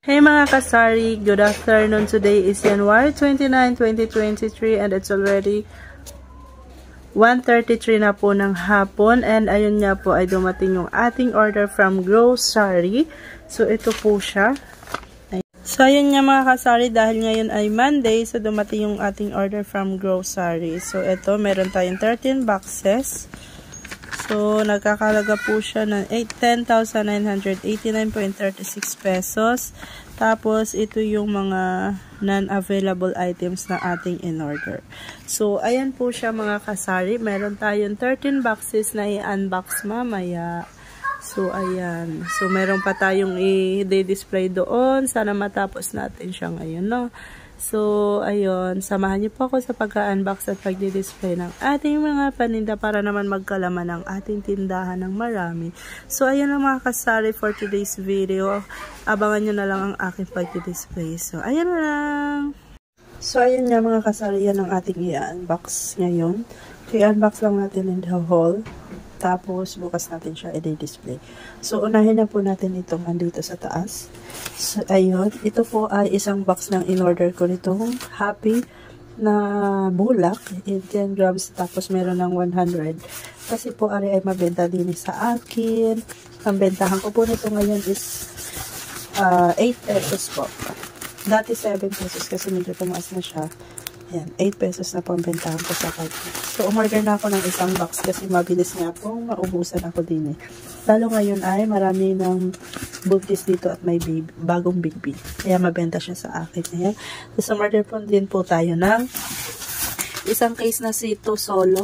Hey mga kasari, good afternoon. Today is January 29, 2023 and it's already 1:33 na po ng hapon and ayun nga po ay dumating yung ating order from grocery. So ito po siya. So ayun nga mga kasari, dahil ngayon ay Monday, so dumating yung ating order from grocery. So ito, meron tayong 13 boxes. So, nagkakalaga po siya ng 10,989.36 pesos. Tapos, ito yung mga non-available items na ating in-order. So, ayan po siya mga kasari. Meron tayong 13 boxes na i-unbox mamaya. So, ayan. So, meron pa tayong i-display doon. Sana matapos natin siya ngayon, no? So, ayun, samahan niyo po ako sa pagka-unbox at pagdi-display ng ating mga paninda para naman magkalaman ng ating tindahan ng marami. So, ayun lang mga kasari for today's video. Abangan niyo na lang ang aking pagdi-display. So, ayun lang. So, ayun nga mga kasari, yan ang ating i-unbox ngayon. I-unbox lang natin in the haul. Tapos, bukas natin siya i-display. So, unahin na po natin itong andito sa taas. So, ayun. Ito po ay isang box ng in-order ko nitong Happy na bulak. 10 grams. Tapos, meron ng 100. Kasi po, ari ay mabenta din sa akin. Ang bentahan ko po nito ngayon is 8 pesos po. Dati 7 pesos kasi medyo tumaas na siya. Ayan, 8 pesos na po ang bentahan ko sa cart. So, umorder na ako ng isang box kasi mabilis nga po, maubusan ako din eh. Lalo ngayon ay marami ng buntis dito at may baby, bagong baby. Kaya mabenta siya sa akin. Ayan. Tapos, umorder po din po tayo ng isang case na Sito Solo.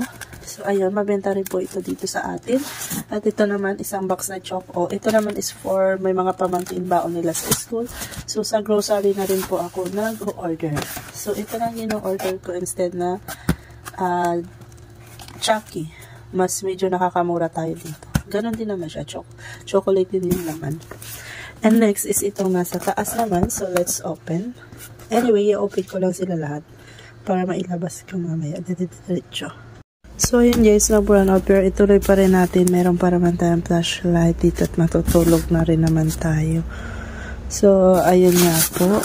So, ayun, mabenta rin po ito dito sa atin. At ito naman, isang box na Choco. Ito naman is for may mga pamangkin baon nila sa school. So, sa grocery na rin po ako nag-order. So, ito lang yung order ko instead na Chucky. Mas medyo nakakamura tayo dito. Ganon din naman siya. Chocolate din naman. And next is itong nasa taas naman. So, let's open. Anyway, i-open ko lang sila lahat para mailabas ko mamaya. Diretso. So, yun guys, na-brown out. Pero ituloy pa rin natin. Meron pa naman tayong flashlight dito at matutulog na rin naman tayo. So, ayun nga po.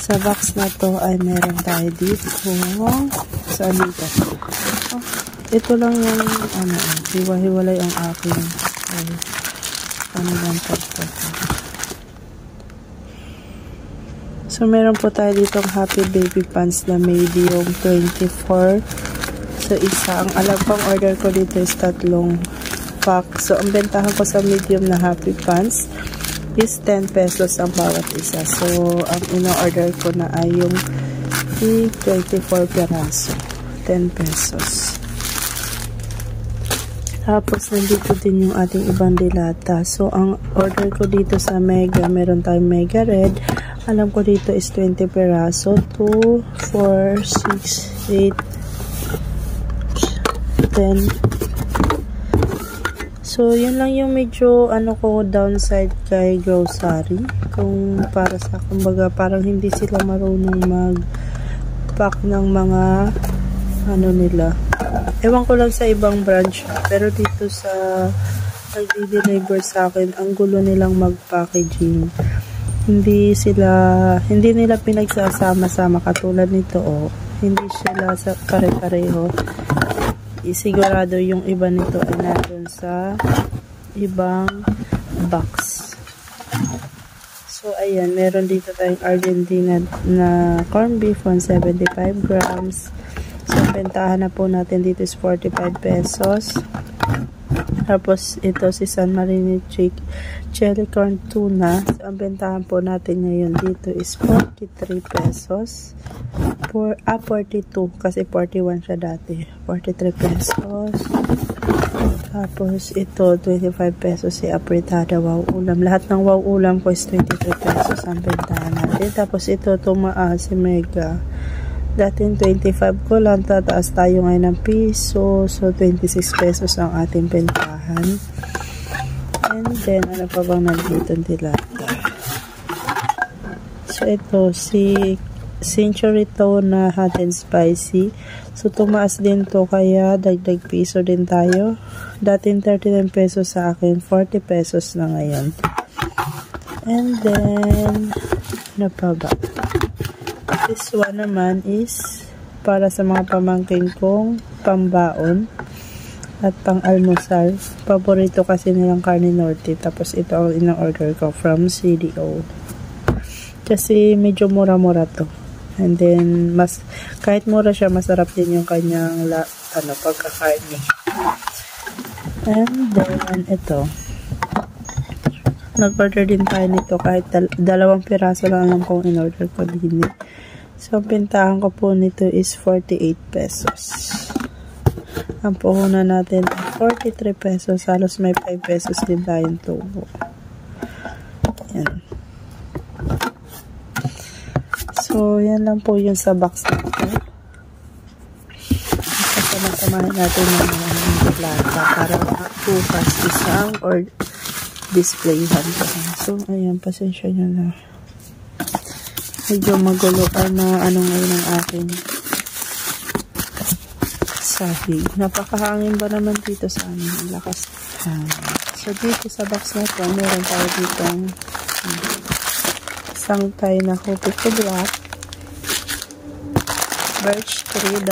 Sa box na to ay meron tayo dito. Saan dito? Oh, ito lang yung, hiwa-hiwalay ang aking. Ano lang pagkat. So, meron po tayo ditong Happy Baby Pants na medium 24. So, isa. Ang alam pang order ko dito is 3 pack. So, ang bentahan ko sa medium na Happy Pants is 10 pesos ang bawat isa. So, ang ino-order ko na ay yung 24 piraso. 10 pesos. Tapos, nandito din yung ating ibang dilata. So, ang order ko dito sa Mega, meron tayong Mega Red. Alam ko dito is 20 piraso. 2, 4, 6, 8, 10. So, yun lang yung medyo ko downside kay grocery. Kung para sa kumbaga parang hindi sila marunong mag-pack ng mga nila. Ewan ko lang sa ibang branch. Pero dito sa nag-deliver sa akin, ang gulo nilang mag-packaging. Hindi nila pinagsasama-sama katulad nito Hindi sila sa kare-kareho. Isigurado yung iba nito ay nandun sa ibang box. So, ayan. Meron dito tayong Argentina na corned beef, 175 grams. So, bentahan na po natin dito is 45 pesos. Tapos, ito si San Marino Chili Corn Tuna. So, ang bentahan po natin ngayon dito is 43 pesos. 42 kasi 41 siya dati. 43 pesos. Tapos, ito 25 pesos si apritada wow ulam. Lahat ng wow ulam ko is 23 pesos ang bentahan natin. Tapos, ito tumaas si Mega. Dati 25 ko lang, tataas tayo ngayon ng piso. So, 26 pesos ang ating bentahan. And then, ano pa bang nandito dilata? So, ito, si Century to na hot and spicy. So, tumaas din to, kaya dagdag piso din tayo. Dating 39 pesos sa akin, 40 pesos na ngayon. And then, ano pa ba? This one naman is para sa mga pamangkin kong pambaon at pang-almusal. Paborito kasi nilang Carne Norte. Tapos ito ang ina-order ko from CDO. Kasi medyo mura-mura to. And then, kahit mura siya, masarap din yung kanyang pagkakarne. And then, ito. Nag-order din tayo nito kahit 2 piraso lang alam kong in-order ko din. So, pintahan ko po nito is 48 pesos. Ang puhunan natin ay 43 pesos. Halos may 5 pesos din tayong tubo. Yan. So, yan lang po yung sa box nito. Kasama-samahin natin yung mga lata para bukas isang or displayhan ko. So, ayan, pasensya nyo na. Medyo magulo na ngayon ang aking sahig. Napakahangin ba naman dito sa amin? Lakas hangin. So, dito sa box na ito, meron tayo dito sangkay na coffee to black, birch tree, 2.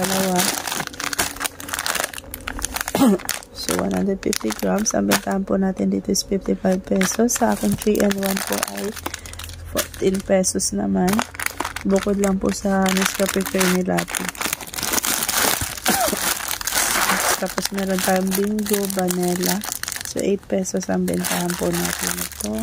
So, 150 grams. Ang bentahan po natin dito is 55 pesos. Sa akin, 3-in-1 po ay 14 pesos naman. Bukod lang po sa Nescafe Creamy Latte. Tapos, meron tayong Bingo, Vanilla. So, 8 pesos ang bentahan po natin ito.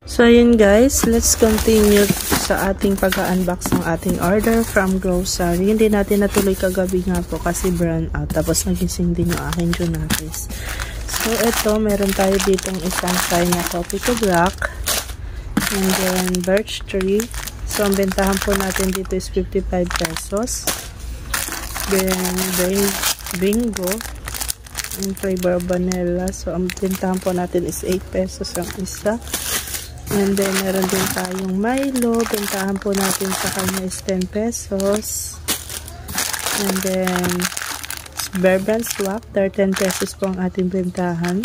So, yun guys. Let's continue sa ating pag-unbox ng ating order from grocery. Hindi natin natuloy kagabi nga po kasi brown out. Tapos nagising din yung aking Junakis. So, ito, meron tayo ditong isang tray na coffee to black. And then, birch tree. So, ang bentahan po natin dito is 55 pesos. Then, Bingo. In flavor of vanilla. So, ang bentahan po natin is 8 pesos ang isa. And then, meron din tayong Milo. Bentahan po natin sa kanya is 10 pesos. And then, Bear Brand Swap. 13 pesos po ang ating bentahan.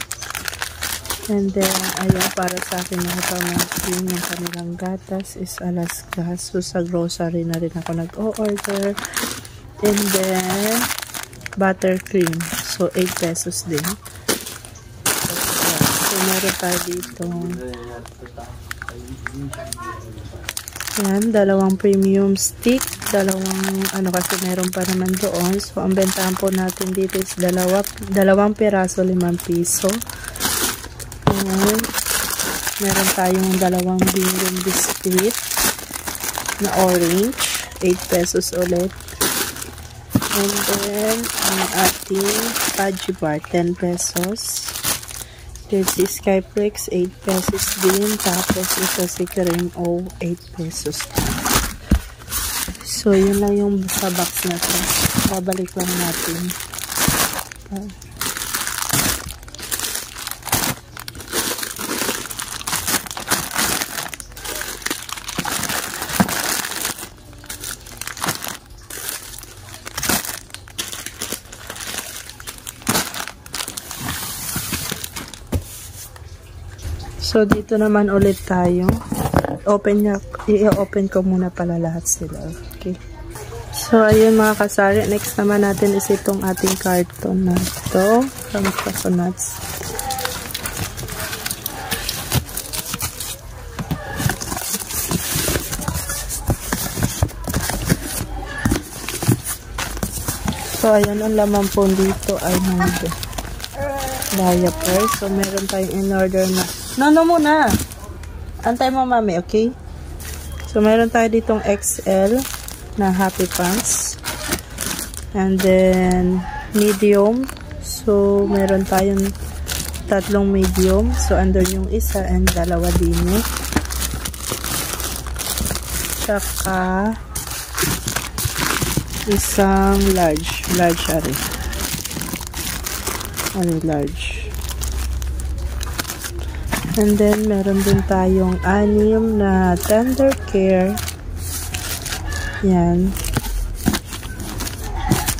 And then, ayan, para sa akin mga pamangkin, yung kanilang gatas is Alaska. So, sa grocery na rin ako nag-o-order. And then, buttercream. So, 8 pesos din. So, meron tayo dito. Yan, 2 premium stick. 2 kasi meron pa naman doon. So, ang bentahan po natin dito is 2 piraso, 5 piso. Ayan. Meron tayong 2 Bingo biscuit na orange. 8 pesos ulit. And then, ang ating Fudgy Bar, 10 pesos. There's si Skyflex, 8 pesos din. Tapos, ito si Cream O, 8 pesos. So, yun lang yung sa box na to. Babalik lang natin. So, dito naman ulit tayo. I-open ko muna pala lahat sila. Okay. So, ayun mga kasari. Next naman natin is itong ating carton na ito. From Coconuts. So, ayan. Ang laman po dito ay diaper. So, meron tayong in-order na no muna. Antay mo, mami, okay? So, meron tayo ditong XL na Happy Pants. And then, medium. So, meron tayong 3 medium. So, under yung isa and 2 din. Tsaka, isang large. Large, ari. Large. And then, meron din tayong 6 na Tender Care. Yan.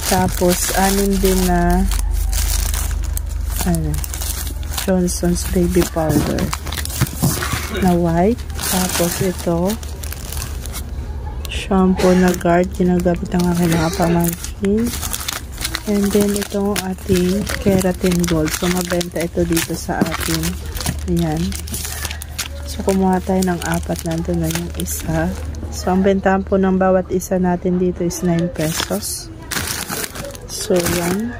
Tapos, 6 din na Johnson's baby powder na white. Tapos ito, shampoo na guard, ginagamit ng aking mga pamangkin. And then itong ating keratin gold. So mabenta ito dito sa atin. Ayan. So kumuha tayo ng 4, nandun na yung isa. So ang bentahan po ng bawat isa natin dito is 9 pesos. So yan.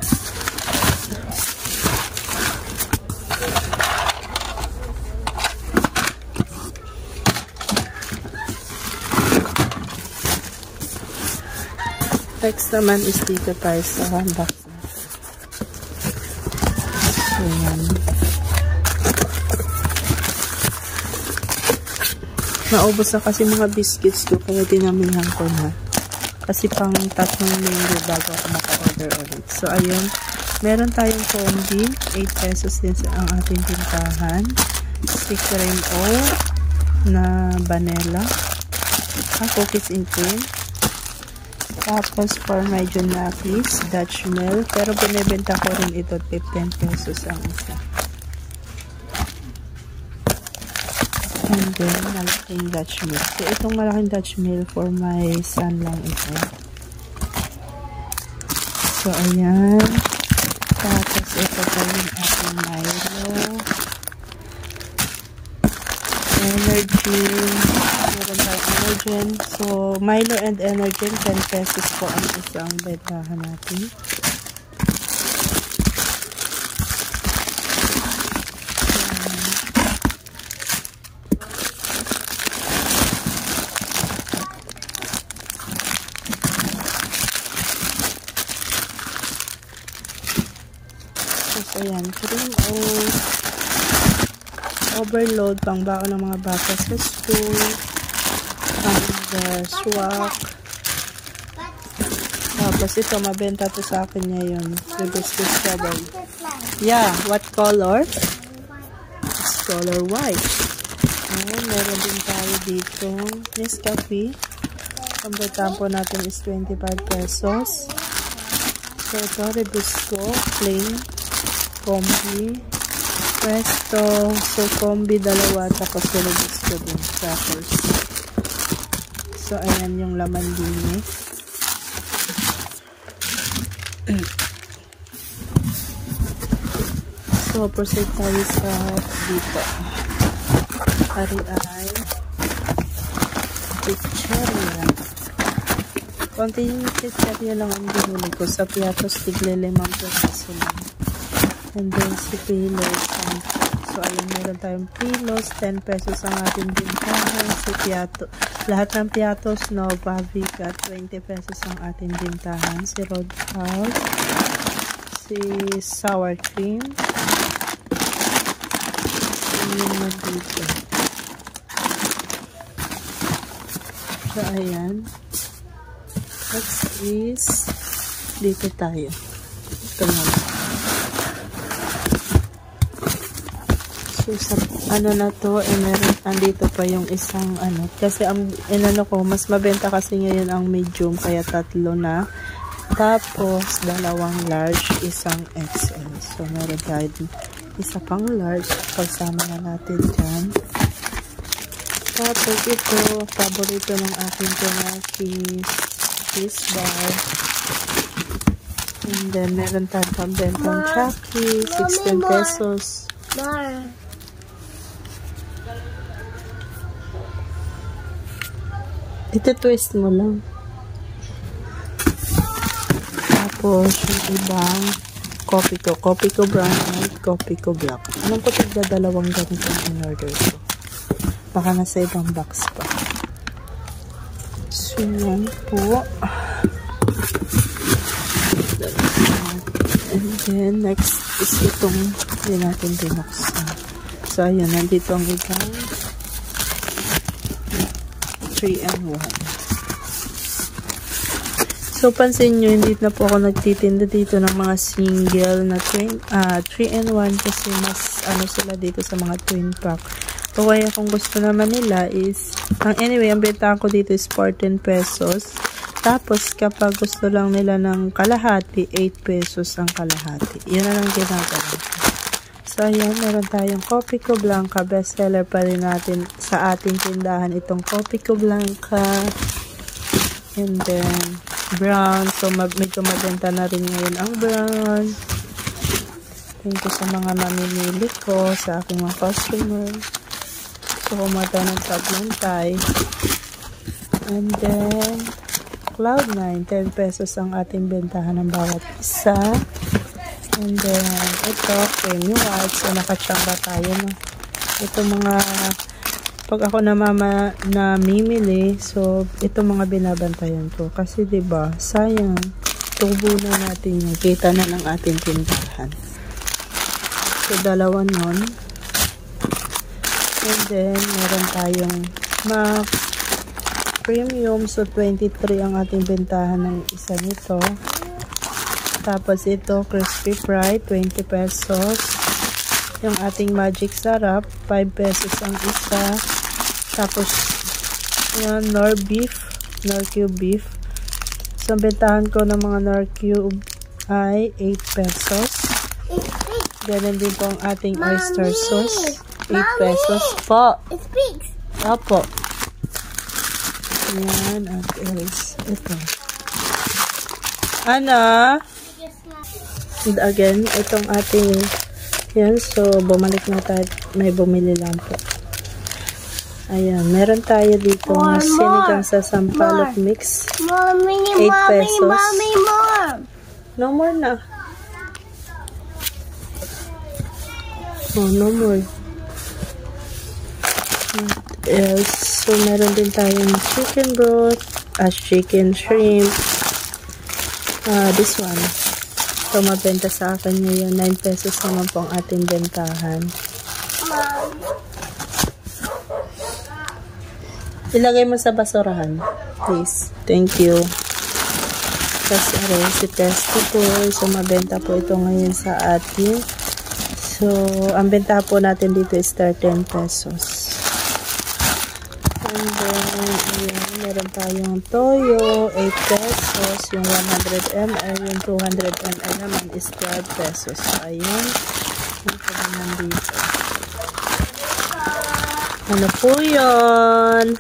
Next naman is dito tayo sa box. So, yan. Naubos na kasi mga biscuits ko, kaya dinamihan ko na. Kasi pang 3 linggo bago ako maka-order ulit. So, ayun. Meron tayong combi. 8 pesos din ang ating tintahan. Si cream o na vanilla. Cookies and cream. Tapos, for my Junakis, Dutch milk. Pero, binibenta ko rin ito, 15 pesos ang isa. And then, malaking Dutch milk. So, itong malaking Dutch milk for my son lang ito. So, ayan. Tapos, ito pa yung ating Milo. Energy. Meron tayong Energen. So, Milo and Energen, 10 pesos po ang isang bentahan natin. So, ayan. Cream o overload, pang baon ng mga bata sa school. And swak. Tapos ito, mabenta to sa akin ngayon. The biscuit strawberry. Yeah, what color? It's color white. Ayan, meron din tayo dito Nescafe. Ang bentahan po natin is 25 pesos. So ito, Rebisco, plain, combi, Presto. So combi dalawa, tapos Rebisco din, crackers. So, ayan yung laman din eh. So, proceed tayo sa dito. Ari-ay. Chicheria. Konting chicheria lang ang binili ko. Sa piatos, tigle 5 peso lang. And then, si Pilos. So, ayan, meron tayong Pilos. 10 pesos ang ating bintahan. Si Piato. Lahat ng Piatos, Nova, Vica, 20 pesos ang ating bintahan. Si Roadhouse. Si Sour Cream. Ayan na dito. So, ayan. Next is, dito tayo. Ito naman. So, sa ano na to, meron, andito pa yung isang ano. Kasi, inano ko, mas mabenta kasi ngayon ang medium, kaya 3 na. Tapos, 2 large, isang XL. So, meron tayo isa pang large. Pagsama na natin dyan. Tapos, ito, paborito ng aking Junakis cheese bar. And then, meron tayong pambentang Chucky, 16 pesos. Bar. Ito, twist mo lang. Tapos, yung ibang Coffee ko brown white, Coffee ko black. Alam ko tigda 2 ganito ang in-order ko. Baka nasa ibang box pa. So, yan po. And then, next is itong hindi natin binuksan. So, ayun. Nandito ang ibang 3-in-1. So, pansin nyo, hindi na po ako nagtitinda dito ng mga single na 3-in-1 kasi mas ano sila dito sa mga twin pack. So, kaya kung gusto naman nila is, anyway, ang bentahan ko dito is 14 pesos. Tapos, kapag gusto lang nila ng kalahati, 8 pesos ang kalahati. Yan na lang ginagawa ko. So, ayan, meron tayong Copico Blanca. Bestseller pa rin natin sa ating tindahan itong Copico Blanca. And then, brown. So, medyo mabenta na rin ngayon ang brown. Thank you sa mga mamimili ko, sa aking mga customer. So, kumata ng tatlong tie. And then, Cloud9, 10 pesos ang ating bentahan ng bawat isa. And then, ito, creamy white. So, nakachamba tayo, no? Ito mga, pag ako namimili, so, ito mga binabantayan ko. Kasi, diba, sayang, tubo na natin yung kita na ng ating tindahan. So, dalawa nun. And then, meron tayong Max Premium. So, 23 ang ating bentahan ng isa nito. Tapos ito, crispy fry, 20 pesos. Yung ating magic sarap, 5 pesos ang isa. Tapos, yung Nor Cube beef. So, ang bentahan ko ng mga Nor Cube ay 8 pesos. Ganun din po ang ating oyster sauce, 8 pesos po. Opo. Yan, at ito. Ana? And again, itong ating yan, so bumalik na tayo, may bumili lang po. Ayan, meron tayo dito sinigang sa sampalok mix, 8 pesos. No more na. Oh, no more. So meron din tayong chicken broth, chicken shrimp. This one. So, mabenta sa akin ngayon. 9 pesos naman po ang ating bentahan. Ilagay mo sa basurahan. Please. Thank you. Kasi si Testo po. So, mabenta po ito ngayon sa atin. So, ang benta po natin dito is 13 pesos. And then, ayan, meron tayong toyo, 8 pesos. Yung 100 ml, yung 200 ml naman is 12 pesos. So, ayan. Yung pa naman dito. Ano po yun?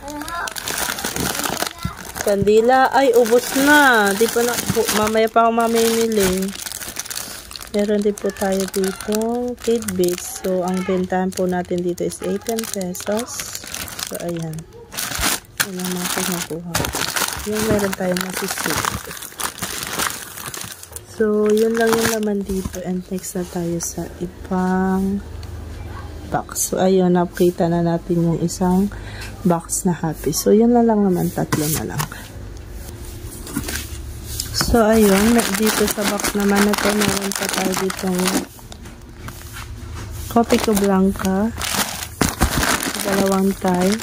Kandila. Ay, ubos na. Di pa na, mamaya pa ako mamimili. Meron din po tayo dito, tidbits. So, ang bentahan po natin dito is 18 pesos. So, ayan. Yan ang natin nakuha. Yung meron tayong masisip. So, yun lang yung laman dito. And next na tayo sa ibang box. So, ayun, nakita na natin yung isang box na happy. So, yun na lang naman. Tatlo na lang. So, ayun. Dito sa box naman na to, meron pa tayo ditong Copico Blanca. Dalawang tie.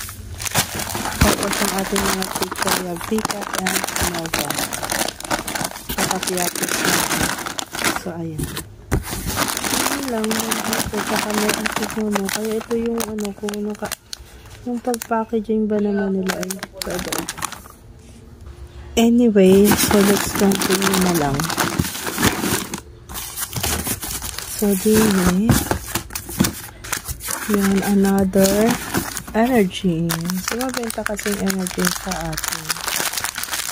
Tapos ang ating mga picture, we have Pika and Nova. Saka Piatis na. So, ayan. Ayan lang. Ito, saka may antiguno. Kaya ito yung ano, kung ano ka, yung pag-packaging ba naman nila ay pwede. Anyway, so let's continue na lang. So, din yan, another energy. So, mabenta kasing energy sa atin.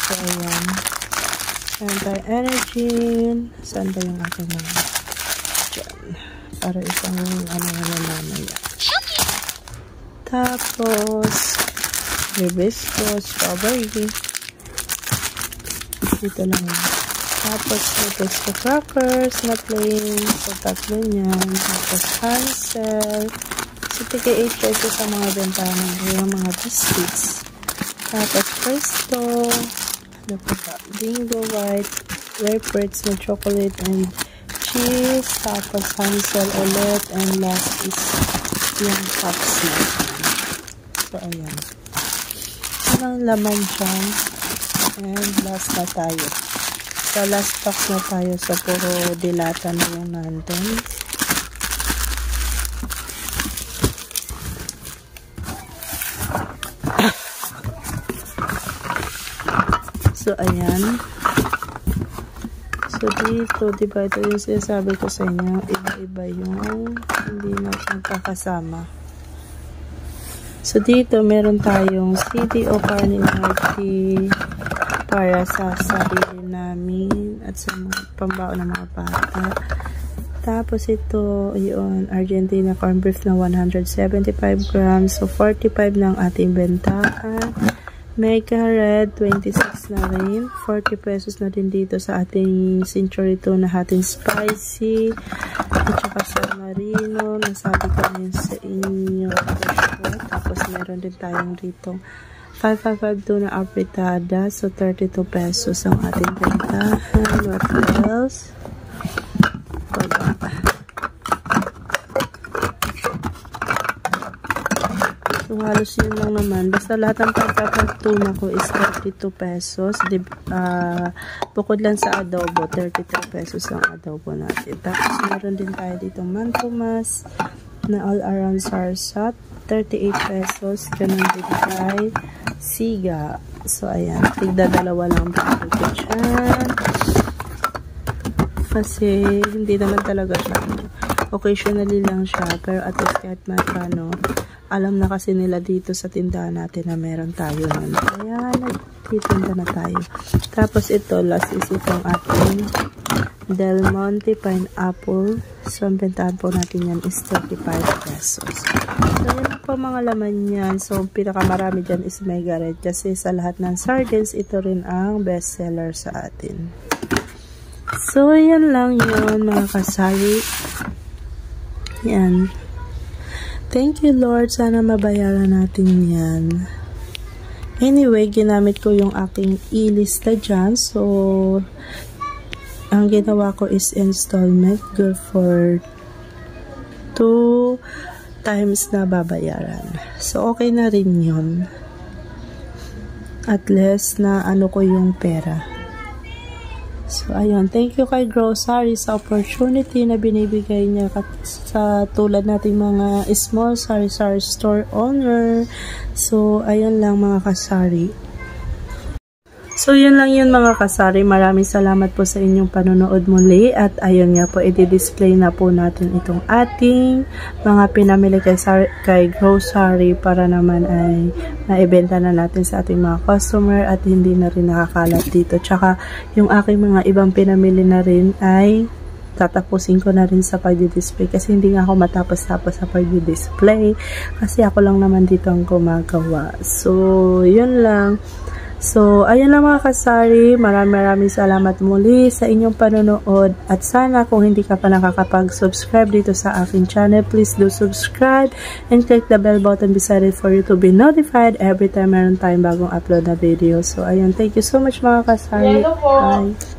So, ayan. Ayan tayo, energy. Saan ba yung ating mga? Diyan. Para isang ano na mamaya. Tapos, hibiscus, strawberry. Dito lang yun. Tapos, hibiscus crackers na plain. So, tatlo niyan. Tapos, Hansel. So, tika 8 pesos sa mga bentahan ng mga biscuits. Tapos, Presto. Ano po ba? Bingo white. Wafers na chocolate and cheese. Tapos, Hansel ulit. And last is yung cups na. So, ayan. Walang laman dyan. And last na tayo. So, last box na tayo. So, puro dilata na yung nandun. So, ayan. So, dito, diba, ito yung sinasabi ko sa inyo, iba-iba yung hindi na magkakasama. So, dito, meron tayong CD o Carnivore para sa sarili namin at sa mga pambaon ng mga bata. Tapos, ito, yun, Argentina corned beef na 175 grams. So, 45 ng ating bentahan. Mega Red, 26 na rin. 40 pesos na din dito sa ating Century tuna natin spicy. At saka sa Marino. Nasabi ko na yun sa inyo. Tapos meron din tayong dito 555 tuna apritada. So 32 pesos ang ating bentahan. What else? So, halos yun lang naman. Basta lahat ng pagkakatuna ko is 32 pesos. Bukod lang sa adobo, 33 pesos ang adobo natin. Tapos, meron din tayo dito mantumas na all-around sarsat, 38 pesos. Ganun din tayo siga. So, ayan. Tigda-dalawa lang dito dyan. Kasi, hindi naman talaga siya. Occasionally lang siya. Pero at least kahit magkano, alam na kasi nila dito sa tindahan natin na meron tayo nun. Kaya, nagtitinda na tayo. Tapos, ito, last is itong ating Del Monte Pineapple. So, ang bentahan po natin yan is 35 pesos. So, yun po mga laman yan. So, pinakamarami dyan is Mega Red. Kasi sa lahat ng sardines, ito rin ang best seller sa atin. So, yan lang yun mga kasari. Yan. Thank you, Lord. Sana mabayaran natin yan. Anyway, ginamit ko yung aking ilista dyan. So, ang ginawa ko is installment. Good for 2 times na babayaran. So, okay na rin yun. At least na ano ko yung pera. So, ayun. Thank you kay Grocery sa opportunity na binibigay niya sa tulad nating mga small sari-sari store owner. So, ayun lang mga kasari. So, yun lang yun mga kasari. Maraming salamat po sa inyong panonood muli. At ayun nga po, i-display na po natin itong ating mga pinamili kay Grocery para naman ay naibenta na natin sa ating mga customer at hindi na rin nakakalat dito. Tsaka, yung aking mga ibang pinamili na rin ay tatapusin ko na rin sa pag-display kasi hindi nga ako matapos-tapos sa pag-display kasi ako lang naman dito ang gumagawa. So, yun lang. So, ayun lang mga kasari. Maraming salamat muli sa inyong panonood. At sana kung hindi ka pa nakakapag-subscribe dito sa aking channel, please do subscribe and click the bell button beside it for you to be notified every time meron tayong bagong upload na video. So, ayun. Thank you so much mga kasari. Bye!